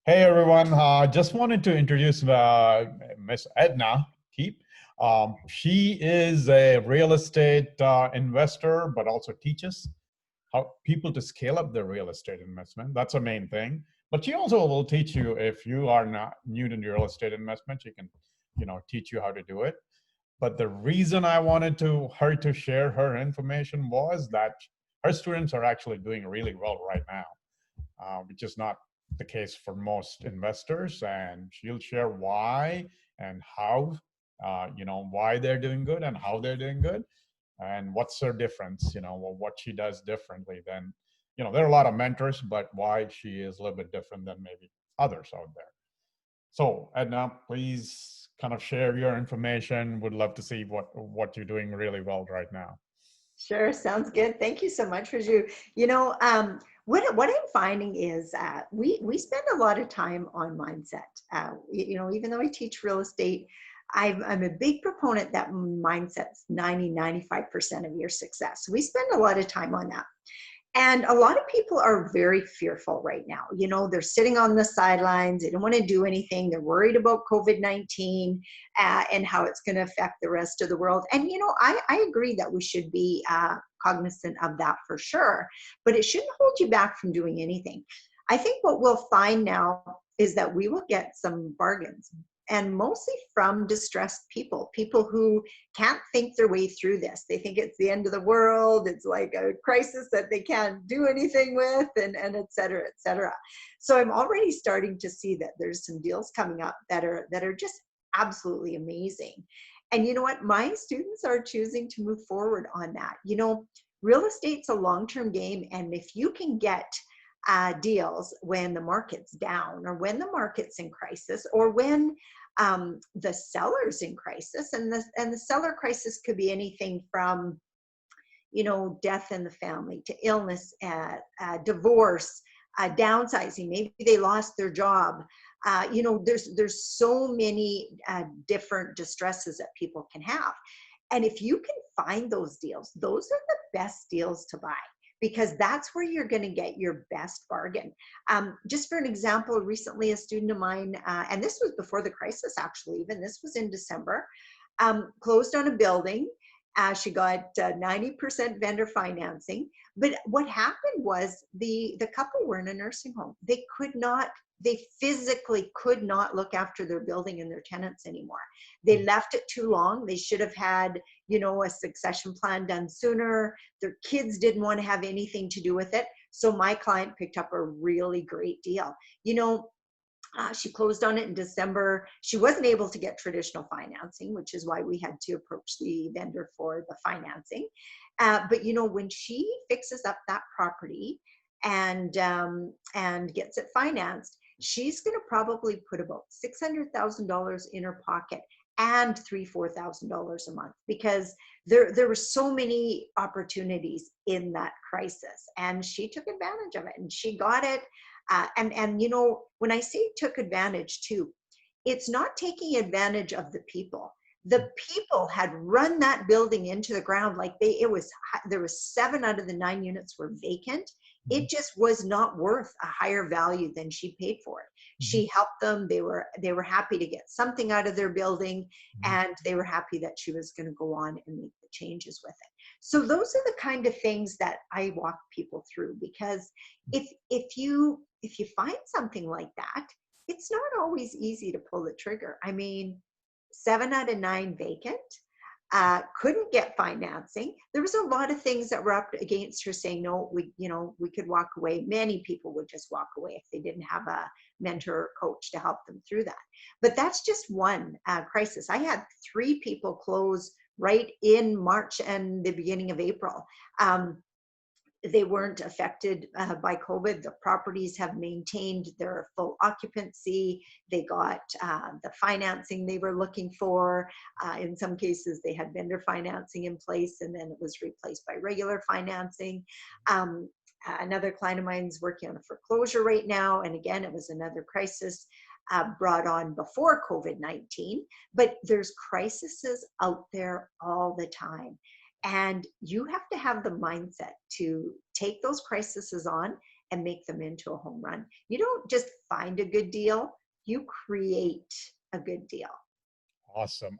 Hey everyone, just wanted to introduce Miss Edna Keep. She is a real estate investor, but also teaches how people to scale up their real estate investment. That's a main thing. But she also will teach you if you are not new to real estate investment, she can, teach you how to do it. But the reason I wanted her to share her information was that her students are actually doing really well right now, which is not the case for most investors. And she'll share why and how, why they're doing good and how they're doing good and what's her difference, what she does differently than, there are a lot of mentors, but why she is a little bit different than maybe others out there. So Edna, please kind of share your information. Would love to see what you're doing really well right now. Sure, sounds good. Thank you so much, Raju. What I'm finding is we spend a lot of time on mindset. Even though I teach real estate, I'm a big proponent that mindset's 95% of your success. So we spend a lot of time on that. And a lot of people are very fearful right now. They're sitting on the sidelines. They don't want to do anything. They're worried about COVID-19 and how it's going to affect the rest of the world. And, I agree that we should be cognizant of that for sure, but it shouldn't hold you back from doing anything. I think what we'll find now is that we will get some bargains, and mostly from distressed people who can't think their way through this. They think it's the end of the world. It's like a crisis that they can't do anything with, and et cetera, et cetera. So I'm already starting to see that there's some deals coming up that are just absolutely amazing. And you know what? My students are choosing to move forward on that. Real estate's a long-term game, and if you can get deals when the market's down or when the market's in crisis or when the seller's in crisis, and the seller crisis could be anything from death in the family to illness, divorce, downsizing. Maybe they lost their job. There's so many different distresses that people can have, and if you can find those deals, those are the best deals to buy, because that's where you're going to get your best bargain. Just for an example, recently a student of mine, and this was before the crisis actually, even this was in December, closed on a building. She got 90% vendor financing. But what happened was the couple were in a nursing home. They physically could not look after their building and their tenants anymore. They left it too long. They should have had, a succession plan done sooner. Their kids didn't want to have anything to do with it. So my client picked up a really great deal. She closed on it in December. She wasn't able to get traditional financing, which is why we had to approach the vendor for the financing. But when she fixes up that property and gets it financed, she's going to probably put about $600,000 in her pocket and $4,000 a month, because there were so many opportunities in that crisis, and she took advantage of it and she got it. And when I say took advantage too, it's not taking advantage of the people. The people had run that building into the ground. There was 7 out of the 9 units were vacant. It just was not worth a higher value than she paid for it. She helped them. They were happy to get something out of their building, and they were happy that she was going to go on and make the changes with it. So those are the kind of things that I walk people through, because if you find something like that, it's not always easy to pull the trigger. I mean, 7 out of 9 vacant, couldn't get financing. There was a lot of things that were up against her, saying, no, we could walk away. Many people would just walk away if they didn't have a mentor or coach to help them through that. But that's just one crisis. I had 3 people close right in March and the beginning of April. They weren't affected by COVID. The properties have maintained their full occupancy. They got the financing they were looking for. In some cases, they had vendor financing in place, and then it was replaced by regular financing. Another client of mine is working on a foreclosure right now, and again, it was another crisis brought on before COVID-19. But there's crises out there all the time. And you have to have the mindset to take those crises on and make them into a home run. You don't just find a good deal, you create a good deal. Awesome.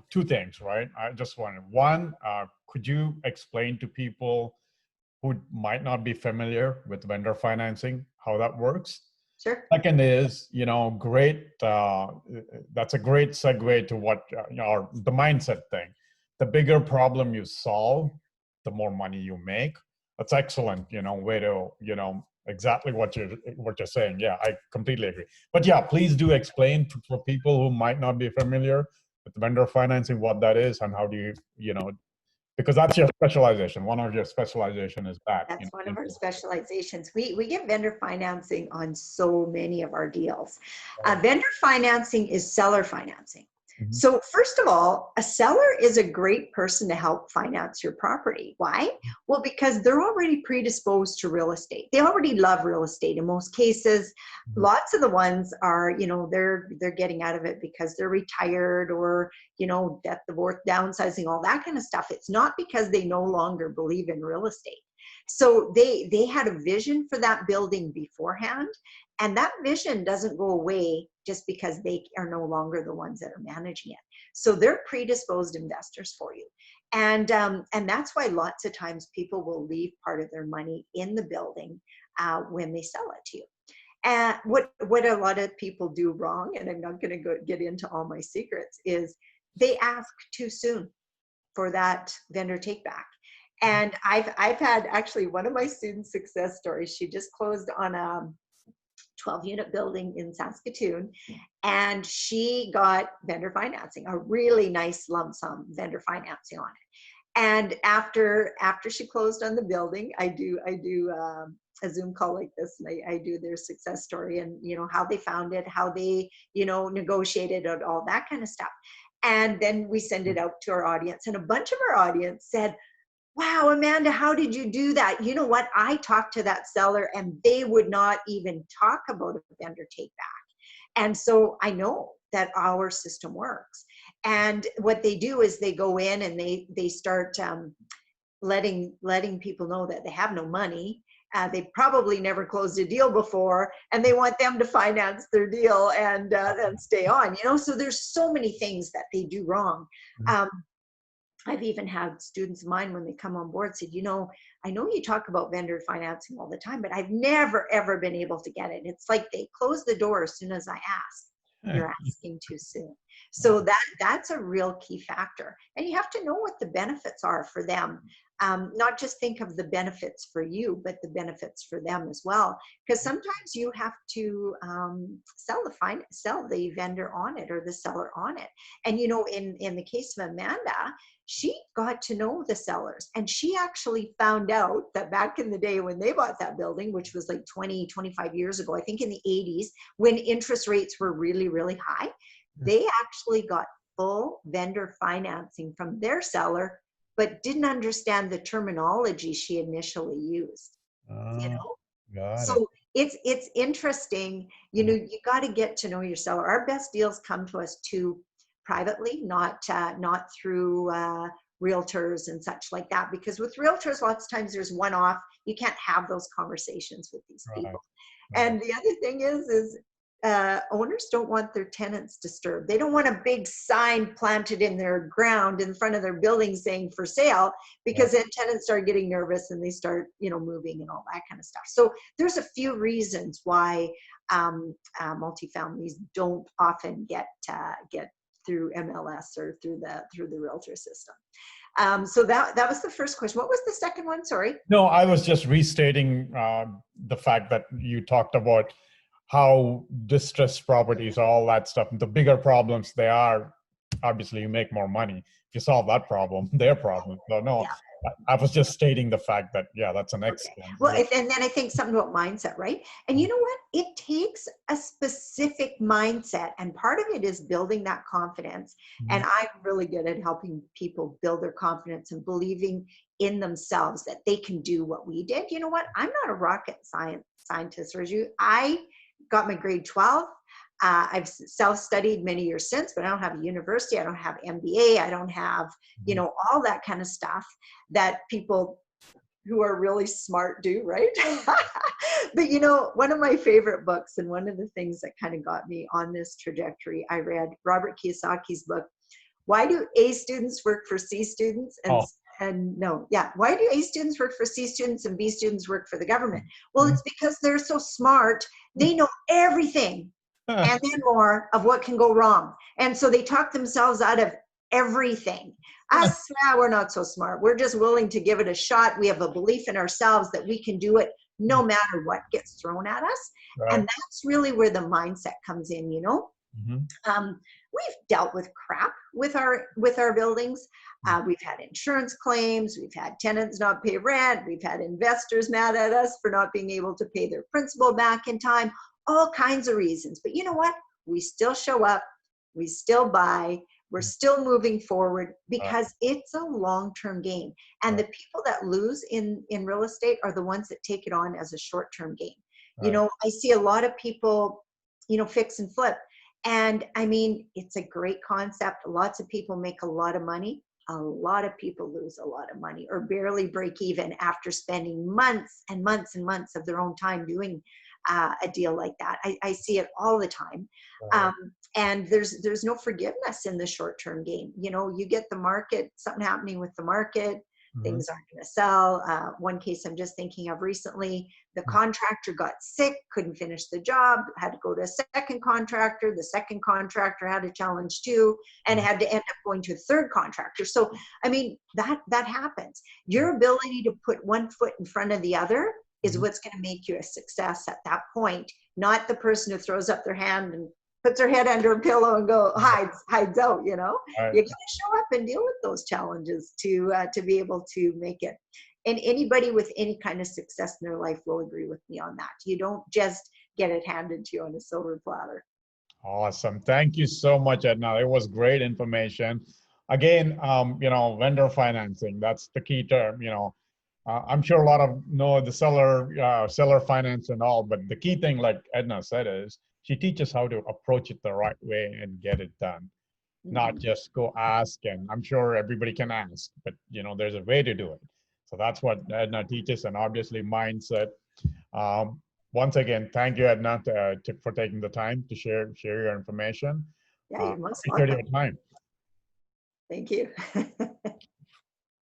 Two things, right? I just wanted one, could you explain to people who might not be familiar with vendor financing, how that works? Sure. Second is, great. That's a great segue to what the mindset thing. The bigger problem you solve, the more money you make. That's excellent. Way to exactly what you're saying. Yeah, I completely agree. But yeah, please do explain for people who might not be familiar with vendor financing what that is and how do because that's your specialization. One of your specialization is that. That's one of our specializations. We get vendor financing on so many of our deals. Vendor financing is seller financing. Mhm. So first of all, a seller is a great person to help finance your property. Why? Well, because they're already predisposed to real estate. They already love real estate in most cases. Mhm. Lots of the ones are, they're getting out of it because they're retired or, death, divorce, downsizing, all that kind of stuff. It's not because they no longer believe in real estate. So they had a vision for that building beforehand, and that vision doesn't go away just because they are no longer the ones that are managing it. So they're predisposed investors for you. And that's why lots of times people will leave part of their money in the building when they sell it to you. And what a lot of people do wrong, and I'm not going to get into all my secrets, is they ask too soon for that vendor take back. And I've had actually one of my student success stories. She just closed on a 12-unit building in Saskatoon, and she got vendor financing, a really nice lump sum vendor financing on it. And after she closed on the building, I do a Zoom call like this, and I do their success story and how they found it, how they negotiated it, all that kind of stuff. And then we send it out to our audience, and a bunch of our audience said, wow, Amanda, how did you do that? You know what? I talked to that seller and they would not even talk about a vendor take back. And so I know that our system works. And what they do is they go in and they start letting people know that they have no money. They probably never closed a deal before, and they want them to finance their deal and stay on. So there's so many things that they do wrong. I've even had students of mine when they come on board said, I know you talk about vendor financing all the time, but I've never, ever been able to get it. It's like they close the door as soon as I ask. You're asking too soon. So that's a real key factor. And you have to know what the benefits are for them. Not just think of the benefits for you, but the benefits for them as well. Because sometimes you have to sell the vendor on it or the seller on it. And in the case of Amanda, she got to know the sellers, and she actually found out that back in the day when they bought that building, which was like 20, 25 years ago, I think in the 80s, when interest rates were really, really high, they actually got full vendor financing from their seller, but didn't understand the terminology she initially used. Got it. So it's interesting. You got to get to know your seller. Our best deals come to us too privately, not through realtors and such like that. Because with realtors, lots of times there's one-off. You can't have those conversations with these Right. people. And the other thing is owners don't want their tenants disturbed. They don't want a big sign planted in their ground in front of their building saying for sale, because then tenants start getting nervous and they start, moving and all that kind of stuff. So there's a few reasons why multifamilies don't often get through MLS or through the realtor system. So that was the first question. What was the second one? Sorry. No, I was just restating the fact that you talked about how distressed properties, all that stuff, the bigger problems they are, obviously you make more money. If you solve that problem, their problem. So no, Yeah. I was just stating the fact that, that's an excellent. Okay. Well, and then I think something about mindset, right? And you know what? It takes a specific mindset, and part of it is building that confidence. And I'm really good at helping people build their confidence and believing in themselves that they can do what we did. You know what? I'm not a rocket scientist, Raju. I got my grade 12. I've self-studied many years since, but I don't have a university. I don't have MBA. I don't have, all that kind of stuff that people who are really smart do, right? But you know, one of my favorite books and one of the things that kind of got me on this trajectory, I read Robert Kiyosaki's book, Why Do A Students Work for C Students? Oh. And no, yeah, why do A students work for C students and B students work for the government? Well, it's because they're so smart, they know everything and then more of what can go wrong. And so they talk themselves out of everything. Us, we're not so smart. We're just willing to give it a shot. We have a belief in ourselves that we can do it no matter what gets thrown at us. Right. And that's really where the mindset comes in, you know? We've dealt with crap with our buildings. We've had insurance claims. We've had tenants not pay rent. We've had investors mad at us for not being able to pay their principal back in time. All kinds of reasons. But you know what? We still show up. We still buy. We're still moving forward because it's a long-term game. And the people that lose in real estate are the ones that take it on as a short-term game. You know, I see a lot of people, you know, fix and flip. And I mean, it's a great concept. Lots of people make a lot of money. A lot of people lose a lot of money or barely break even after spending months and months and months of their own time doing a deal like that. I see it all the time. And there's no forgiveness in the short-term game. You know, you get the market, something happening with the market, things aren't going to sell. One case I'm just thinking of recently, the contractor got sick, couldn't finish the job, had to go to a second contractor. The second contractor had a challenge too, and had to end up going to a third contractor. So, I mean, that happens. Your ability to put one foot in front of the other is what's going to make you a success at that point, not the person who throws up their hand and puts her head under a pillow and hides out, you know. You got to show up and deal with those challenges to be able to make it. And anybody with any kind of success in their life will agree with me on that. You don't just get it handed to you on a silver platter. Awesome. Thank you so much, Edna. It was great information. Again, you know, vendor financing, that's the key term, you know. I'm sure a lot of know the seller finance and all, but the key thing, like Edna said, is she teaches how to approach it the right way and get it done. Not just go ask, and I'm sure everybody can ask, but you know, there's a way to do it. So that's what Edna teaches, and obviously mindset. Once again, thank you, Edna, for taking the time to share your information. Yeah, you're most Appreciate welcome. your time. Thank you.